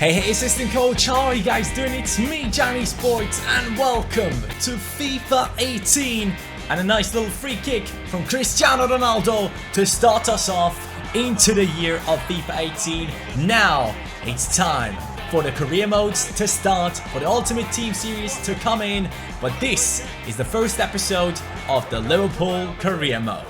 Hey, assistant coach, how are you guys doing? It's me, Johnny Sports, and welcome to FIFA 18. And a nice little free kick from Cristiano Ronaldo to start us off into the year of FIFA 18. Now, it's time for the career modes to start, for the Ultimate Team Series to come in. But this is the first episode of the Liverpool career mode.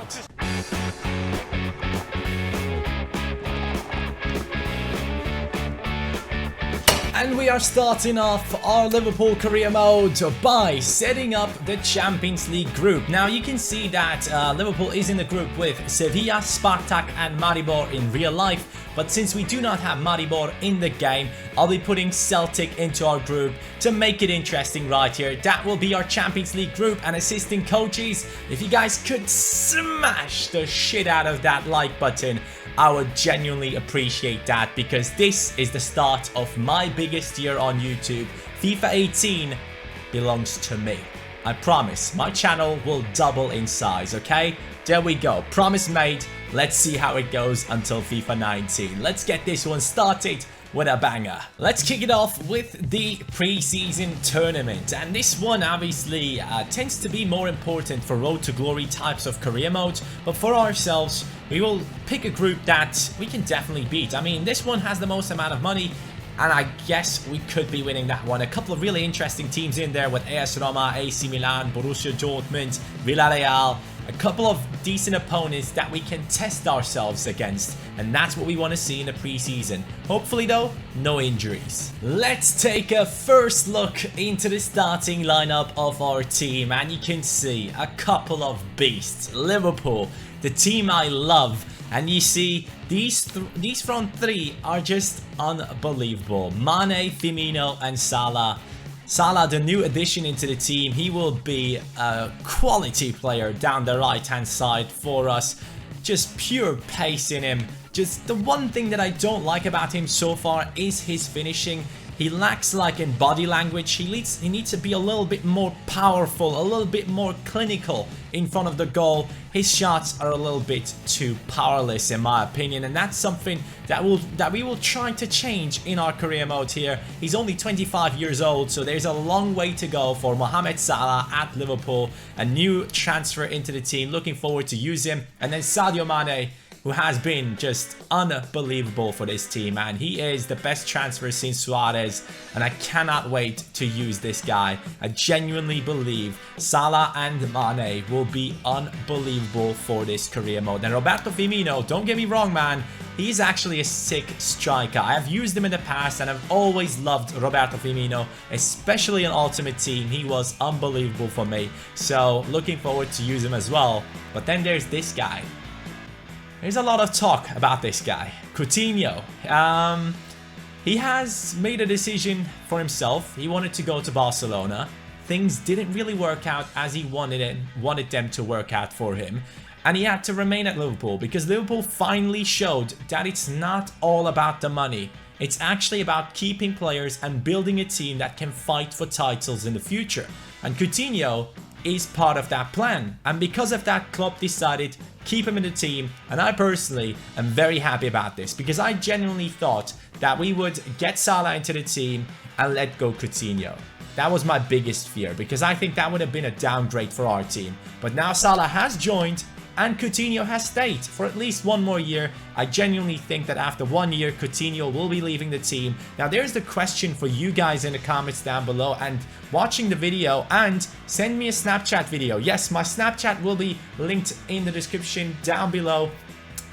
And we are starting off our Liverpool career mode by setting up the Champions League group. Now you can see that Liverpool is in the group with Sevilla, Spartak and Maribor in real life. But since we do not have Maribor in the game, I'll be putting Celtic into our group to make it interesting right here. That will be our Champions League group. And assistant coaches, if you guys could smash the shit out of that like button, I would genuinely appreciate that, because this is the start of my biggest year on YouTube. FIFA 18 belongs to me. I promise my channel will double in size, okay? There we go. Promise made. Let's see how it goes until FIFA 19. Let's get this one started with a banger. Let's kick it off with the preseason tournament, and this one obviously tends to be more important for Road to Glory types of career modes, but for ourselves we will pick a group that we can definitely beat. I mean, this one has the most amount of money, and I guess we could be winning that one. A couple of really interesting teams in there with AS Roma, AC Milan, Borussia Dortmund, Villarreal. A couple of decent opponents that we can test ourselves against, and that's what we want to see in the preseason. Hopefully though, no injuries. Let's take a first look into the starting lineup of our team, and you can see a couple of beasts. Liverpool, the team I love, and you see these front three are just unbelievable. Mane, Firmino and Salah. Salah, the new addition into the team, he will be a quality player down the right hand side for us. Just pure pace in him. Just the one thing that I don't like about him so far is his finishing. He lacks like in body language. He needs to be a little bit more powerful, a little bit more clinical in front of the goal. His shots are a little bit too powerless in my opinion, and that's something that we will try to change in our career mode here. He's only 25 years old, so there's a long way to go for Mohamed Salah at Liverpool. A new transfer into the team, looking forward to use him. And then Sadio Mane, who has been just unbelievable for this team, and he is the best transfer since Suarez, and I cannot wait to use this guy. I genuinely believe Salah and Mane will be unbelievable for this career mode. And Roberto Firmino, don't get me wrong, man, he's actually a sick striker. I have used him in the past, and I've always loved Roberto Firmino, especially in Ultimate Team. He was unbelievable for me, so looking forward to use him as well. But then there's this guy. There's a lot of talk about this guy, Coutinho. He has made a decision for himself. He wanted to go to Barcelona. Things didn't really work out as he wanted them to work out for him. And he had to remain at Liverpool, because Liverpool finally showed that it's not all about the money. It's actually about keeping players and building a team that can fight for titles in the future. And Coutinho is part of that plan. And because of that, Klopp decided keep him in the team, and I personally am very happy about this, because I genuinely thought that we would get Salah into the team and let go Coutinho. That was my biggest fear, because I think that would have been a downgrade for our team. But now Salah has joined and Coutinho has stayed for at least one more year. I genuinely think that after 1 year, Coutinho will be leaving the team. Now there's the question for you guys in the comments down below, and watching the video, and send me a Snapchat video. Yes, my Snapchat will be linked in the description down below.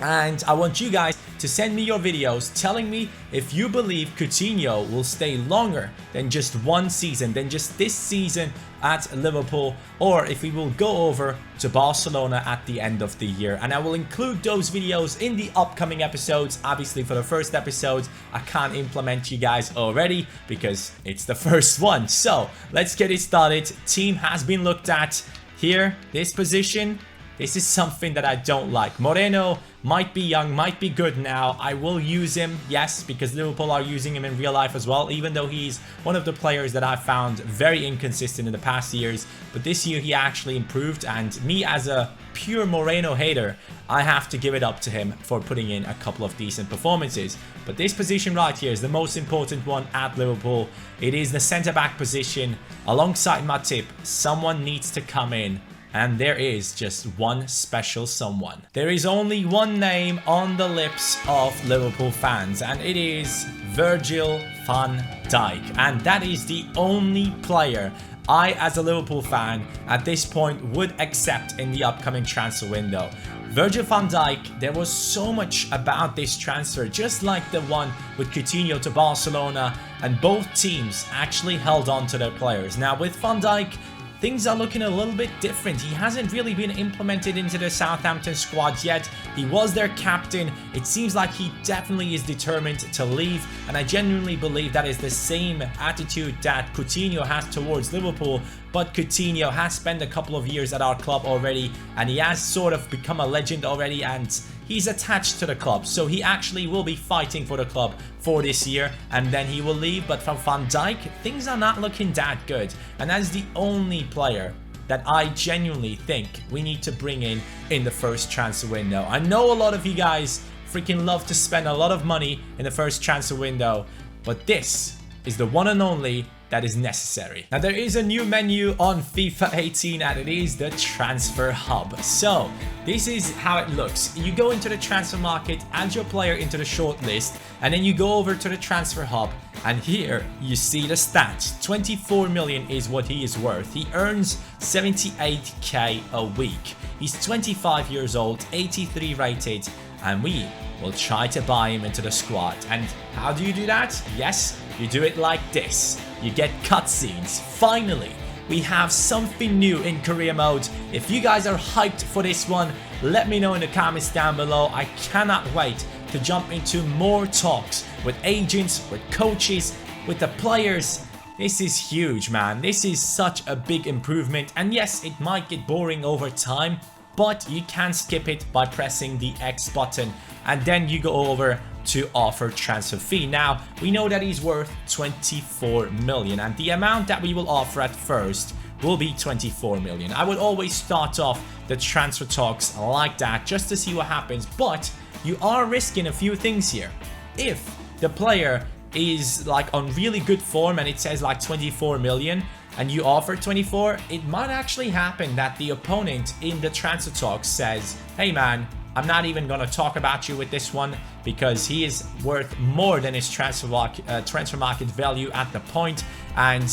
And I want you guys to send me your videos telling me if you believe Coutinho will stay longer than just one season, than just this season at Liverpool, or if we will go over to Barcelona at the end of the year. And I will include those videos in the upcoming episodes. Obviously for the first episode, I can't implement you guys already because it's the first one. So let's get it started. Team has been looked at here. This position, This is something that I don't like. Moreno might be young, might be good now. I will use him, yes, because Liverpool are using him in real life as well, even though he's one of the players that I found very inconsistent in the past years. But this year he actually improved, and me as a pure Moreno hater, I have to give it up to him for putting in a couple of decent performances. But this position right here is the most important one at Liverpool. It is the centre-back position. Alongside Matip, someone needs to come in. And there is just one special someone. There is only one name on the lips of Liverpool fans, and it is Virgil van Dijk. And that is the only player I, as a Liverpool fan, at this point would accept in the upcoming transfer window. Virgil van Dijk, there was so much about this transfer, just like the one with Coutinho to Barcelona, and both teams actually held on to their players. Now with Van Dijk, things are looking a little bit different. He hasn't really been implemented into the Southampton squad yet. He was their captain. It seems like he definitely is determined to leave, and I genuinely believe that is the same attitude that Coutinho has towards Liverpool. But Coutinho has spent a couple of years at our club already, and he has sort of become a legend already, and he's attached to the club. So he actually will be fighting for the club for this year, and then he will leave. But from Van Dijk, things are not looking that good, and that is the only player that I genuinely think we need to bring in the first transfer window. I know a lot of you guys freaking love to spend a lot of money in the first transfer window, but this is the one and only that is necessary. Now there is a new menu on FIFA 18, and it is the transfer hub. So this is how it looks. You go into the transfer market, add your player into the short list, and then you go over to the transfer hub, and here you see the stats. 24 million is what he is worth. He earns 78k a week. He's 25 years old, 83 rated, and we will try to buy him into the squad. And how do you do that? Yes, you do it like this. You get cutscenes. Finally, we have something new in career mode. If you guys are hyped for this one, let me know in the comments down below. I cannot wait to jump into more talks with agents, with coaches, with the players. This is huge, man. This is such a big improvement. And yes, it might get boring over time, but you can skip it by pressing the X button, and then you go over to offer transfer fee. Now we know that he's worth 24 million, and the amount that we will offer at first will be 24 million. I would always start off the transfer talks like that just to see what happens, but you are risking a few things here. If the player is like on really good form and it says like 24 million and you offer 24, it might actually happen that the opponent in the transfer talks says, hey man, I'm not even going to talk about you with this one because he is worth more than his transfer market value at the point, and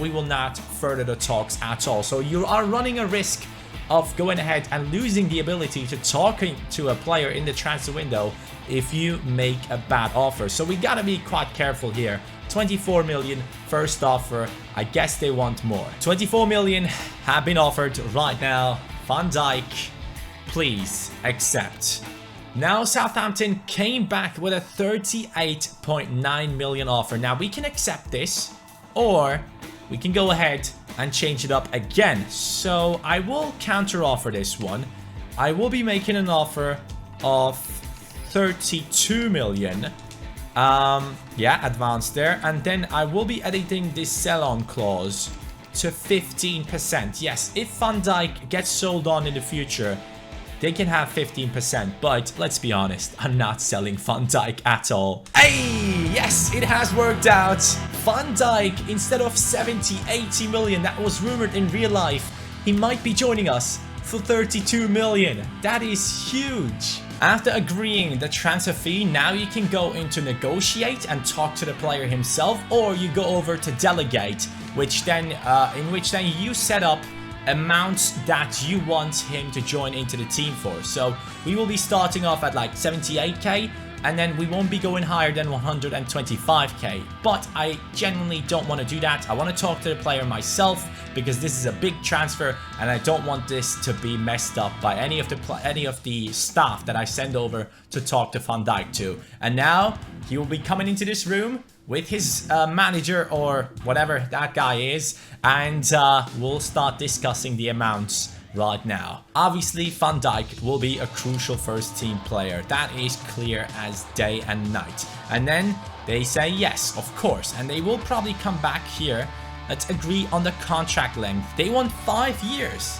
we will not further the talks at all. So you are running a risk of going ahead and losing the ability to talk to a player in the transfer window if you make a bad offer. So we got to be quite careful here. 24 million first offer. I guess they want more. 24 million have been offered right now. Van Dijk, please accept. Now Southampton came back with a 38.9 million offer. Now we can accept this, or we can go ahead and change it up again. So I will counter offer this one. I will be making an offer of 32 million. Yeah, advanced there. And then I will be editing this sell-on clause to 15%. Yes, if Van Dijk gets sold on in the future, they can have 15%, but let's be honest, I'm not selling Van Dijk at all. Hey, yes, it has worked out. Van Dijk, instead of 70, 80 million that was rumored in real life, he might be joining us for 32 million. That is huge. After agreeing the transfer fee, now you can go into negotiate and talk to the player himself, or you go over to delegate, which then you set up amounts that you want him to join into the team for. So we will be starting off at like 78k, and then we won't be going higher than 125k. But I genuinely don't want to do that. I want to talk to the player myself because this is a big transfer, and I don't want this to be messed up by any of the staff that I send over to talk to Van Dijk to. And now he will be coming into this room with his manager or whatever that guy is, and we'll start discussing the amounts right now. Obviously, Van Dijk will be a crucial first team player. That is clear as day and night. And then they say yes, of course. And they will probably come back here. Let's agree on the contract length. They want 5 years.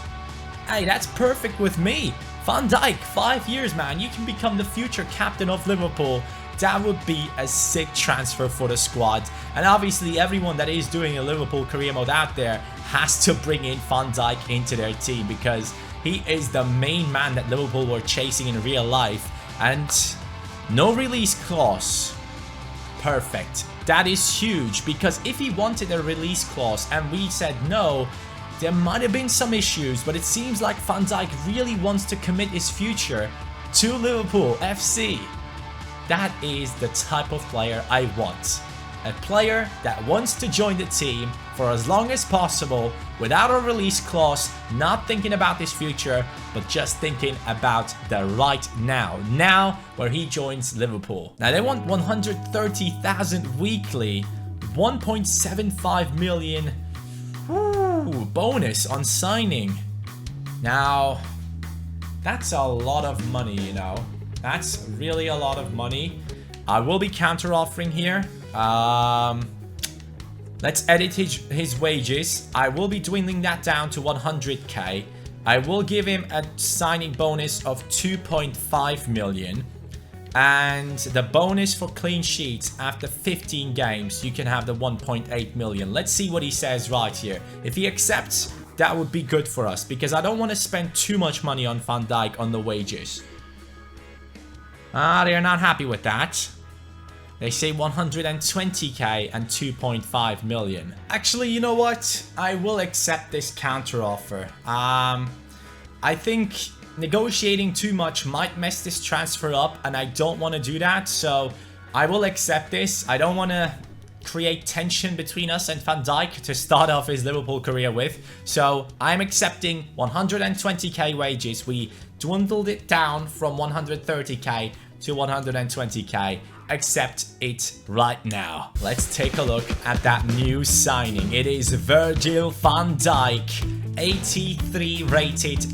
Hey, that's perfect with me. Van Dijk, 5 years, man. You can become the future captain of Liverpool. That would be a sick transfer for the squad. And obviously, everyone that is doing a Liverpool career mode out there has to bring in Van Dijk into their team, because he is the main man that Liverpool were chasing in real life. And no release clause. Perfect. That is huge, because if he wanted a release clause and we said no, there might have been some issues, but it seems like Van Dijk really wants to commit his future to Liverpool FC. That is the type of player I want. A player that wants to join the team for as long as possible without a release clause, not thinking about his future, but just thinking about the right now. Now where he joins Liverpool. Now they want 130,000 weekly, 1.75 million bonus on signing. Now, that's a lot of money, you know. That's really a lot of money. I will be counter offering here. Let's edit his wages. I will be dwindling that down to 100k. I will give him a signing bonus of 2.5 million. And the bonus for clean sheets after 15 games, you can have the 1.8 million. Let's see what he says right here. If he accepts, that would be good for us, because I don't want to spend too much money on Van Dijk on the wages. They're not happy with that. They say 120k and 2.5 million. Actually, you know what? I will accept this counter offer. I think negotiating too much might mess this transfer up, and I don't want to do that, so I will accept this. I don't want to create tension between us and Van Dijk to start off his Liverpool career with, so I'm accepting 120k wages. We dwindled it down from 130k to 120k. Accept it right now. Let's take a look at that new signing. It is Virgil van Dijk, 83 rated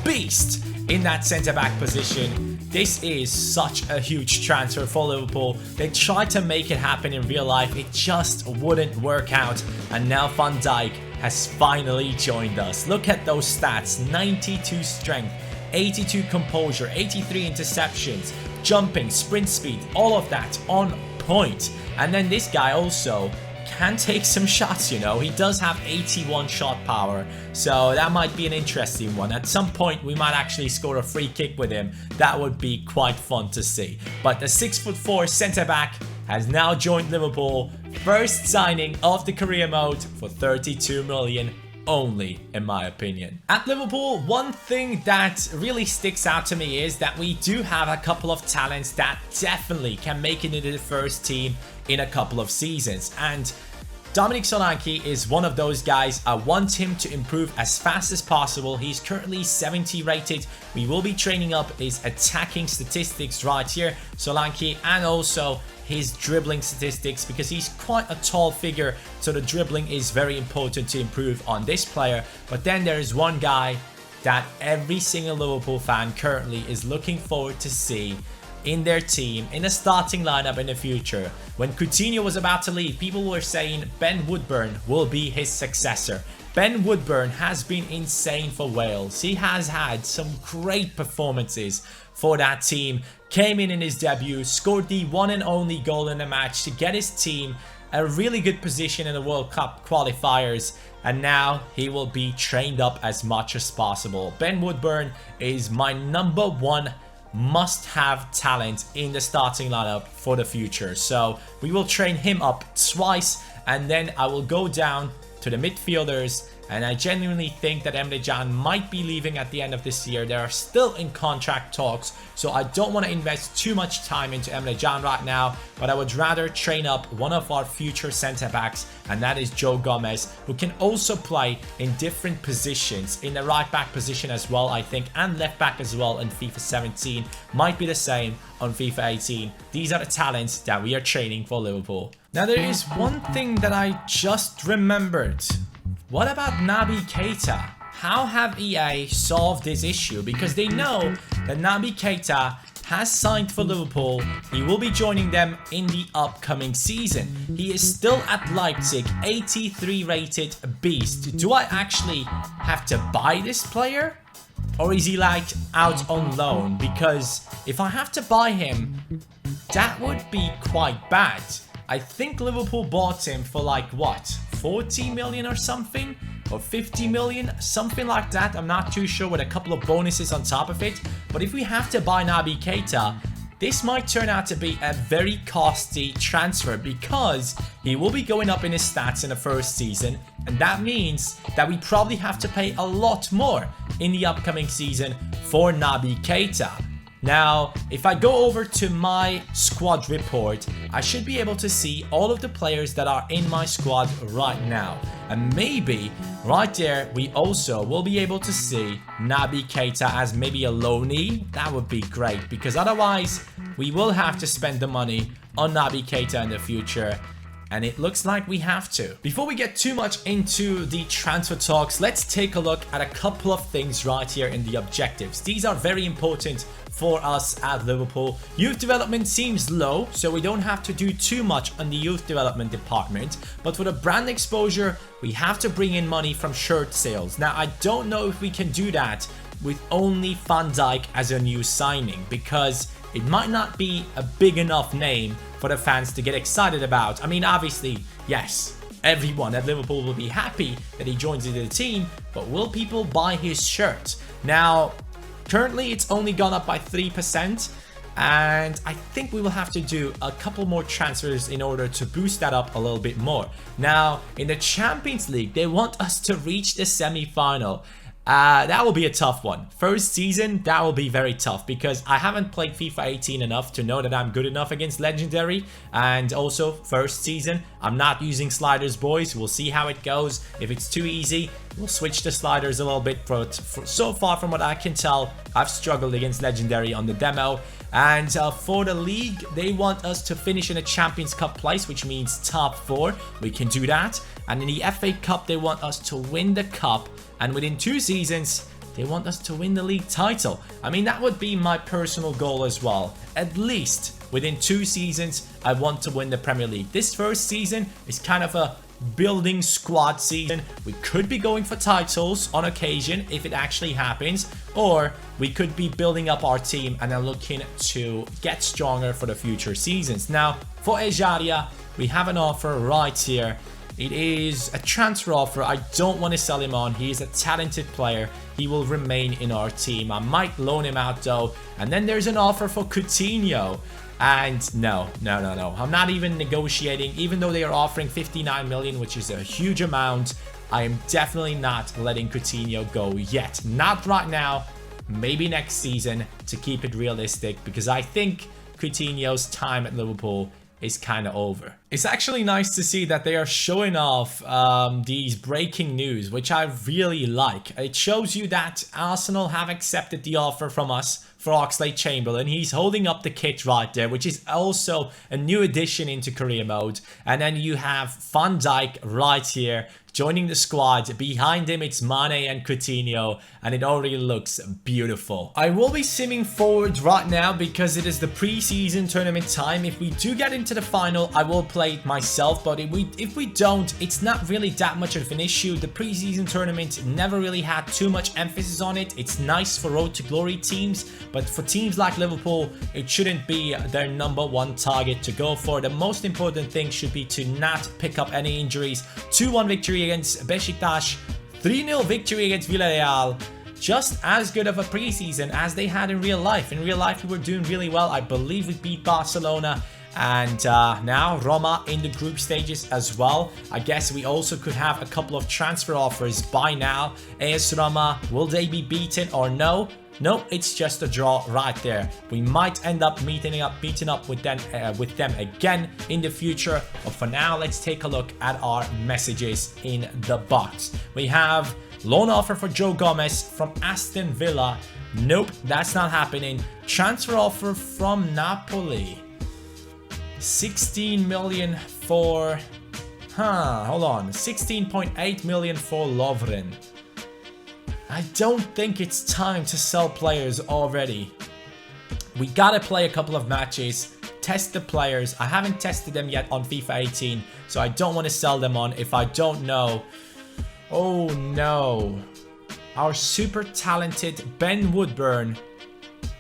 beast in that centre-back position. This is such a huge transfer for Liverpool. They tried to make it happen in real life. It just wouldn't work out. And now Van Dijk has finally joined us. Look at those stats. 92 strength, 82 composure, 83 interceptions, jumping, sprint speed, all of that on point. And then this guy also can take some shots, you know. He does have 81 shot power, so that might be an interesting one. At some point, we might actually score a free kick with him. That would be quite fun to see. But the 6'4" centre-back has now joined Liverpool. First signing of the career mode for 32 million only, in my opinion. At Liverpool, one thing that really sticks out to me is that we do have a couple of talents that definitely can make it into the first team in a couple of seasons. And Dominic Solanke is one of those guys. I want him to improve as fast as possible. He's currently 70 rated. We will be training up his attacking statistics right here, Solanke, and also his dribbling statistics, because he's quite a tall figure, so the dribbling is very important to improve on this player. But then there is one guy that every single Liverpool fan currently is looking forward to see in their team, in a starting lineup in the future. When Coutinho was about to leave, people were saying Ben Woodburn will be his successor. Ben Woodburn has been insane for Wales. He has had some great performances for that team. Came in his debut, scored the one and only goal in the match to get his team a really good position in the World Cup qualifiers, and now he will be trained up as much as possible. Ben Woodburn is my #1 must-have talent in the starting lineup for the future. So we will train him up twice, and then I will go down to the midfielders. And I genuinely think that Emre Can might be leaving at the end of this year. They are still in contract talks, so I don't want to invest too much time into Emre Can right now, but I would rather train up one of our future centre-backs, and that is Joe Gomez, who can also play in different positions, in the right-back position as well, I think, and left-back as well in FIFA 17. Might be the same on FIFA 18. These are the talents that we are training for Liverpool. Now, there is one thing that I just remembered. What about Naby Keita? how have EA solved this issue? Because they know that Naby Keita has signed for Liverpool. He will be joining them in the upcoming season. He is still at Leipzig, 83 rated beast. Do I actually have to buy this player? Or is he like out on loan? Because if I have to buy him, that would be quite bad. I think Liverpool bought him for like what, 40 million or something? Or 50 million, something like that. I'm not too sure, with a couple of bonuses on top of it. But if we have to buy Naby Keita, this might turn out to be a very costly transfer, because he will be going up in his stats in the first season, and that means that we probably have to pay a lot more in the upcoming season for Naby Keita. Now, if I go over to my squad report, I should be able to see all of the players that are in my squad right now. And maybe right there, we also will be able to see Naby Keita as maybe a loanee. That would be great, because otherwise we will have to spend the money on Naby Keita in the future. And it looks like we have to. Before we get too much into the transfer talks, let's take a look at a couple of things right here in the objectives. These are very important for us at Liverpool. Youth development seems low, so we don't have to do too much on the youth development department. But for the brand exposure, we have to bring in money from shirt sales. Now, I don't know if we can do that with only Van Dijk as a new signing, because it might not be a big enough name for the fans to get excited about. I mean, obviously, yes, everyone at Liverpool will be happy that he joins into the team, but will people buy his shirt? Now, currently it's only gone up by 3%, and I think we will have to do a couple more transfers in order to boost that up a little bit more. Now, in the Champions League, they want us to reach the semi-final. That will be a tough one. First season, that will be very tough, because I haven't played FIFA 18 enough to know that I'm good enough against Legendary. And also, first season, I'm not using sliders, boys. We'll see how it goes. If it's too easy, we'll switch the sliders a little bit. So far, from what I can tell, I've struggled against Legendary on the demo. And for the league, they want us to finish in a Champions Cup place, which means top 4. We can do that. And in the FA Cup, they want us to win the cup. And within 2 seasons, they want us to win the league title. I mean, that would be my personal goal as well. At least within 2 seasons, I want to win the Premier League. This first season is kind of a building squad season. We could be going for titles on occasion if it actually happens, or we could be building up our team and then looking to get stronger for the future seasons. Now, for Ejaria, we have an offer right here. It is a transfer offer. I don't want to sell him on. He is a talented player. He will remain in our team. I might loan him out though. And then there's an offer for Coutinho. And no. I'm not even negotiating. Even though they are offering 59 million, which is a huge amount, I am definitely not letting Coutinho go yet. Not right now. Maybe next season, to keep it realistic, because I think Coutinho's time at Liverpool is kind of over. It's actually nice to see that they are showing off these breaking news, which I really like. It shows you that Arsenal have accepted the offer from us for Oxlade-Chamberlain. He's holding up the kit right there, which is also a new addition into career mode. And then you have Van Dijk right here joining the squad. Behind him, it's Mane and Coutinho, and it already looks beautiful. I will be simming forward right now because it is the preseason tournament time. If we do get into the final, I will play it myself, but if we don't, it's not really that much of an issue. The preseason tournament never really had too much emphasis on it. It's nice for Road to Glory teams, but for teams like Liverpool, it shouldn't be their #1 target to go for. The most important thing should be to not pick up any injuries. 2-1 victory against Besiktas, 3-0 victory against Villarreal. Just as good of a preseason as they had in real life. In real life, we were doing really well. I believe we beat Barcelona. And now Roma in the group stages as well. I guess we also could have a couple of transfer offers by now. AS Roma, will they be beaten or no? No, it's just a draw right there. We might end up meeting up with them again in the future. But for now, let's take a look at our messages in the box. We have loan offer for Joe Gomez from Aston Villa. Nope, that's not happening. Transfer offer from Napoli. 16 million for... hold on. 16.8 million for Lovren. I don't think it's time to sell players already. We gotta play a couple of matches, test the players. I haven't tested them yet on FIFA 18, so I don't want to sell them on if I don't know. Oh no. Our super talented Ben Woodburn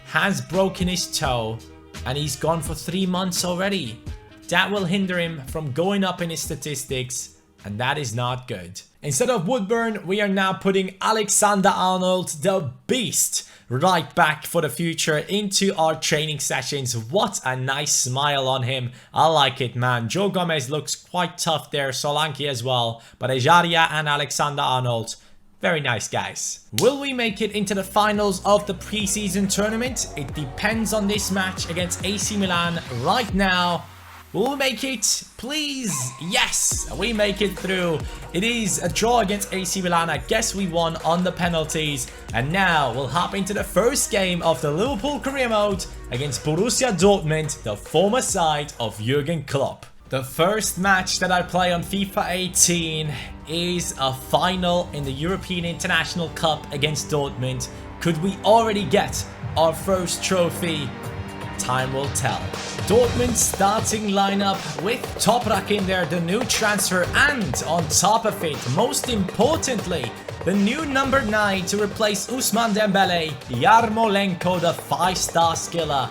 has broken his toe and he's gone for 3 months already. That will hinder him from going up in his statistics, and that is not good. Instead of Woodburn, we are now putting Alexander-Arnold, the beast, right back for the future into our training sessions. What a nice smile on him. I like it, man. Joe Gomez looks quite tough there. Solanke as well. But Ejaria and Alexander-Arnold, very nice guys. Will we make it into the finals of the preseason tournament? It depends on this match against AC Milan right now. Will we make it? Please. Yes, we make it through. It is a draw against AC Milan. I guess we won on the penalties. And now we'll hop into the first game of the Liverpool career mode against Borussia Dortmund, the former side of Jurgen Klopp. The first match that I play on FIFA 18 is a final in the European International Cup against Dortmund. Could we already get our first trophy? Time will tell. Dortmund starting lineup with Toprak in there, the new transfer, and on top of it, most importantly, the new number 9 to replace Ousmane Dembele, Yarmolenko, the 5-star skiller.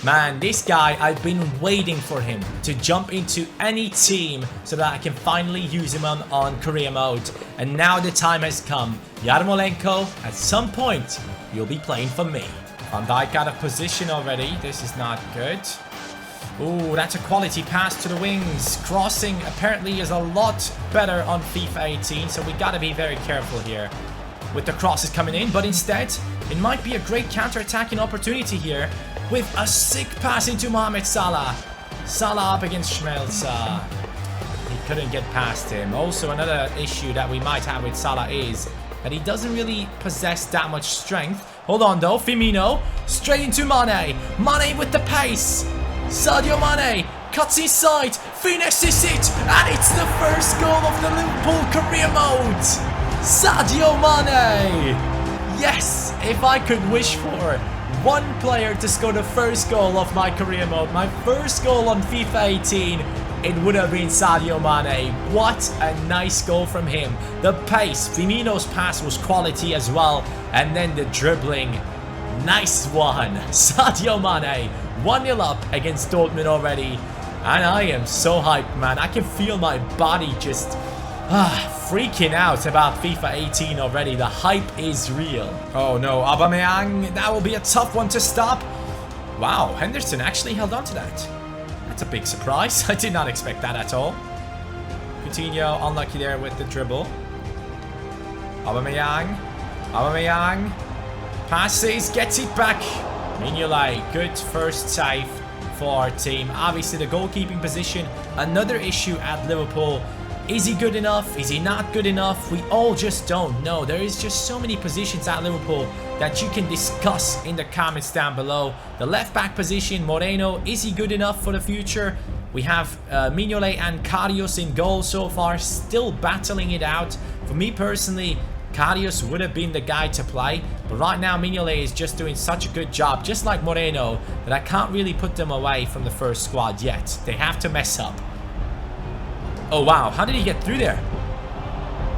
Man, this guy, I've been waiting for him to jump into any team so that I can finally use him on career mode. And now the time has come. Yarmolenko, at some point, you'll be playing for me. Van Dijk out of position already. This is not good. Ooh, that's a quality pass to the wings. Crossing apparently is a lot better on FIFA 18, so we gotta be very careful here with the crosses coming in. But instead, it might be a great counter-attacking opportunity here with a sick pass into Mohamed Salah. Salah up against Schmelzer. He couldn't get past him. Also, another issue that we might have with Salah is that he doesn't really possess that much strength. Hold on though, Firmino, straight into Mane. Mane with the pace. Sadio Mane cuts inside, finishes it, and it's the first goal of the Liverpool career mode. Sadio Mane. Yes, if I could wish for one player to score the first goal of my career mode, my first goal on FIFA 18, it would have been Sadio Mane. What a nice goal from him. The pace, Firmino's pass was quality as well. And then the dribbling. Nice one. Sadio Mane, 1-0 up against Dortmund already. And I am so hyped, man. I can feel my body just freaking out about FIFA 18 already. The hype is real. Oh no, Aubameyang. That will be a tough one to stop. Wow, Henderson actually held on to that. That's a big surprise. I did not expect that at all. Coutinho unlucky there with the dribble. Aubameyang. Aubameyang. Passes, gets it back. Mignolet, good first save for our team. Obviously the goalkeeping position, another issue at Liverpool. Is he good enough? Is he not good enough? We all just don't know. There is just so many positions at Liverpool that you can discuss in the comments down below. The left back position, Moreno, is he good enough for the future? We have Mignolet and Karius in goal so far, still battling it out. For me personally, Karius would have been the guy to play, but right now Mignolet is just doing such a good job, just like Moreno, that I can't really put them away from the first squad yet. They have to mess up. Oh wow, how did he get through there?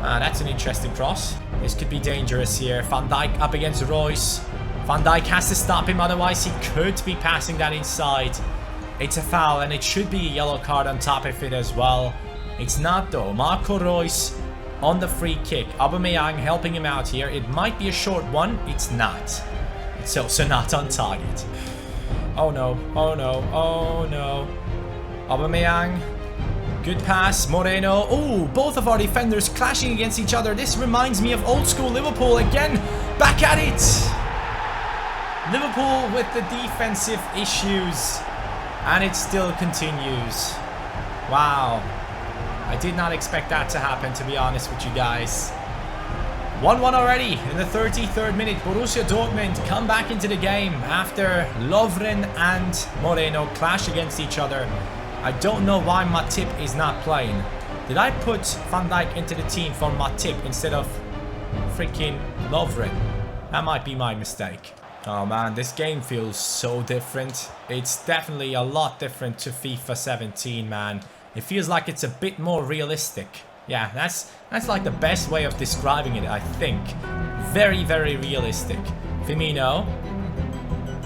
That's an interesting cross. This could be dangerous here. Van Dijk up against Royce. Van Dijk has to stop him, otherwise he could be passing that inside. It's a foul, and it should be a yellow card on top of it as well. It's not though. Marco Royce on the free kick. Aubameyang helping him out here. It might be a short one. It's not. It's also not on target. Oh no. Oh no. Oh no. Aubameyang. Good pass, Moreno. Oh, both of our defenders clashing against each other. This reminds me of old school Liverpool again. Back at it. Liverpool with the defensive issues. And it still continues. Wow. I did not expect that to happen, to be honest with you guys. 1-1 already in the 33rd minute. Borussia Dortmund come back into the game after Lovren and Moreno clash against each other. I don't know why Matip is not playing. Did I put Van Dijk into the team for Matip instead of freaking Lovren. That might be my mistake. Oh man, this game feels so different. It's definitely a lot different to FIFA 17, man. It feels like it's a bit more realistic. Yeah, that's like the best way of describing it, I think. Very, very realistic. Firmino.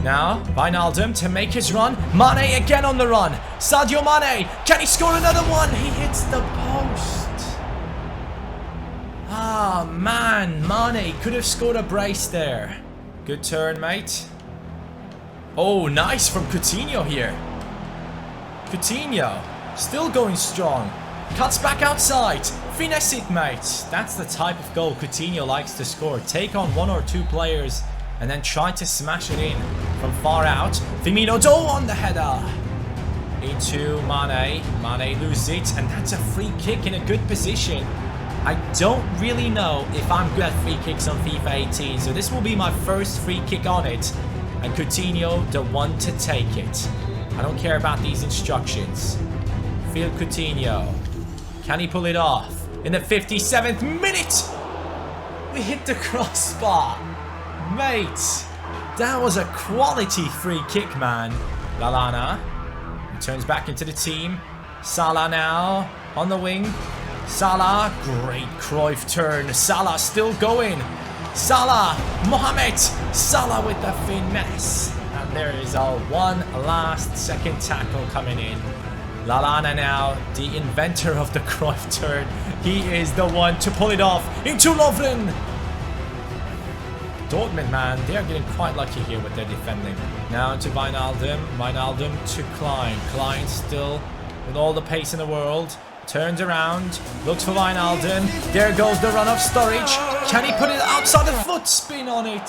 Now, Wijnaldum to make his run. Mane again on the run. Sadio Mane. Can he score another one? He hits the post. Ah, man. Mane could have scored a brace there. Good turn, mate. Oh, nice from Coutinho here. Coutinho. Still going strong. Cuts back outside. Finesse it, mate. That's the type of goal Coutinho likes to score. Take on one or two players and then try to smash it in from far out. Firmino on the header. Into Mane. Mane loses it, and that's a free kick in a good position. I don't really know if I'm good at free kicks on FIFA 18, so this will be my first free kick on it. And Coutinho, the one to take it. I don't care about these instructions. Phil Coutinho. Can he pull it off? In the 57th minute! We hit the crossbar. Mate, that was a quality free kick, man. Lallana returns back into the team. Salah now on the wing. Salah, great Cruyff turn. Salah still going. Salah, Mohamed. Salah with the finesse. And there is our one last second tackle coming in. Lallana now, the inventor of the Cruyff turn. He is the one to pull it off into Lovren. Dortmund, man, they are getting quite lucky here with their defending. Now to Wijnaldum. Wijnaldum to Klein. Klein still with all the pace in the world. Turns around, looks for Wijnaldum. There goes the run of Sturridge. Can he put it outside the foot? Spin on it.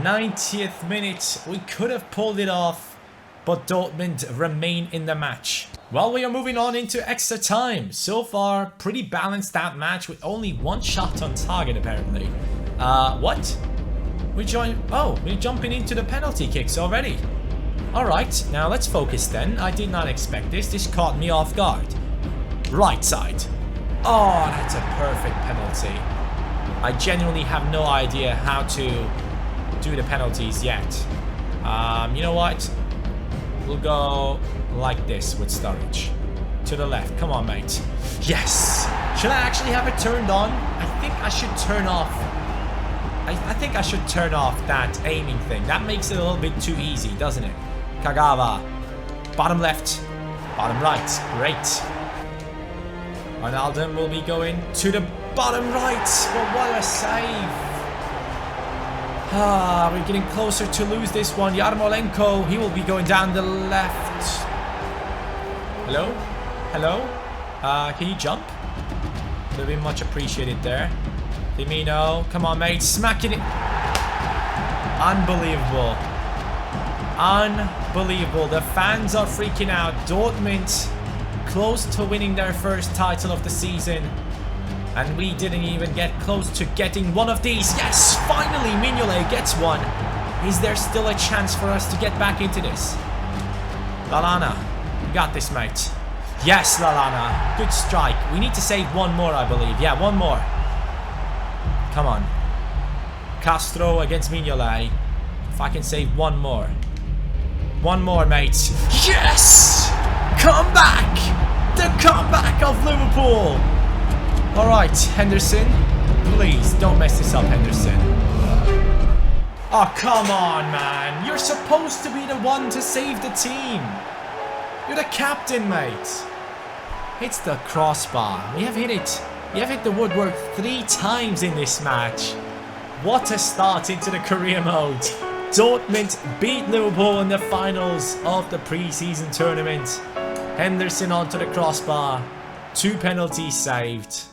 90th minute. We could have pulled it off, but Dortmund remain in the match. Well, we are moving on into extra time. So far, pretty balanced that match with only one shot on target, apparently. What? We're jumping into the penalty kicks already. Alright, now let's focus then. I did not expect this. This caught me off guard. Right side. Oh, that's a perfect penalty. I genuinely have no idea how to do the penalties yet. You know what? We'll go like this with Sturridge. To the left. Come on, mate. Yes! Should I actually have it turned on? I think I should turn off. I think I should turn off that aiming thing. That makes it a little bit too easy, doesn't it? Kagawa. Bottom left. Bottom right. Great. Wijnaldum will be going to the bottom right. But what a save. We're getting closer to lose this one. Yarmolenko. He will be going down the left. Hello? Hello? Can you jump? Would have been much appreciated there. Firmino. Come on, mate. Smacking it. Unbelievable. Unbelievable. The fans are freaking out. Dortmund close to winning their first title of the season. And we didn't even get close to getting one of these. Yes! Finally, Mignolet gets one. Is there still a chance for us to get back into this? Lallana. You got this, mate. Yes, Lallana. Good strike. We need to save one more, I believe. Yeah, one more. Come on. Castro against Mignolet. If I can save one more. One more, mate. Yes! Come back! The comeback of Liverpool! Alright, Henderson. Please, don't mess this up, Henderson. Oh, come on, man. You're supposed to be the one to save the team. You're the captain, mate. It's the crossbar. We have hit it. We have hit the woodwork 3 times in this match. What a start into the career mode. Dortmund beat Liverpool in the finals of the preseason tournament. Henderson onto the crossbar. 2 penalties saved.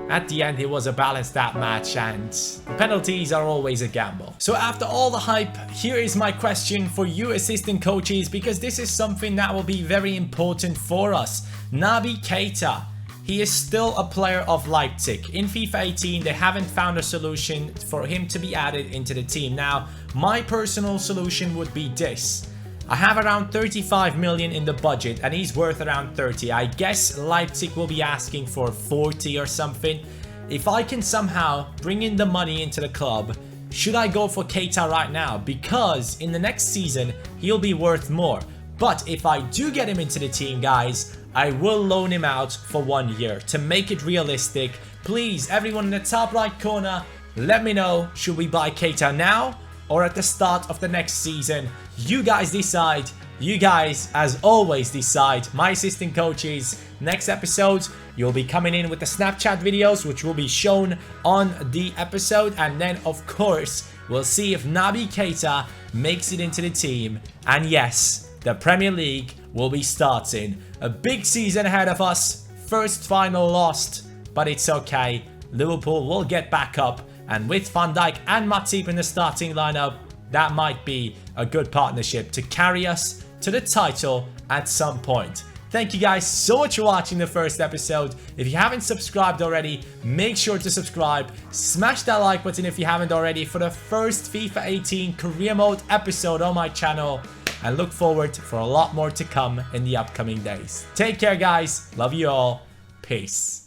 At the end, it was a balanced that match, and the penalties are always a gamble. So after all the hype, here is my question for you assistant coaches, because this is something that will be very important for us. Naby Keita. He is still a player of Leipzig. In FIFA 18, they haven't found a solution for him to be added into the team. Now, my personal solution would be this. I have around 35 million in the budget and he's worth around 30. I guess Leipzig will be asking for 40 or something. if I can somehow bring in the money into the club, should I go for Keita right now? Because in the next season, he'll be worth more. But if I do get him into the team, guys, I will loan him out for 1 year. To make it realistic, please, everyone in the top right corner, let me know, should we buy Keita now or at the start of the next season? You guys decide. You guys, as always, decide. My assistant coaches, next episode, you'll be coming in with the Snapchat videos, which will be shown on the episode. And then, of course, we'll see if Naby Keita makes it into the team. And yes, the Premier League will be starting. A big season ahead of us. First final lost, but it's okay. Liverpool will get back up. And with Van Dijk and Matip in the starting lineup, that might be a good partnership to carry us to the title at some point. Thank you guys so much for watching the first episode. If you haven't subscribed already, make sure to subscribe. Smash that like button if you haven't already for the first FIFA 18 career mode episode on my channel. And look forward for a lot more to come in the upcoming days. Take care, guys. Love you all. Peace.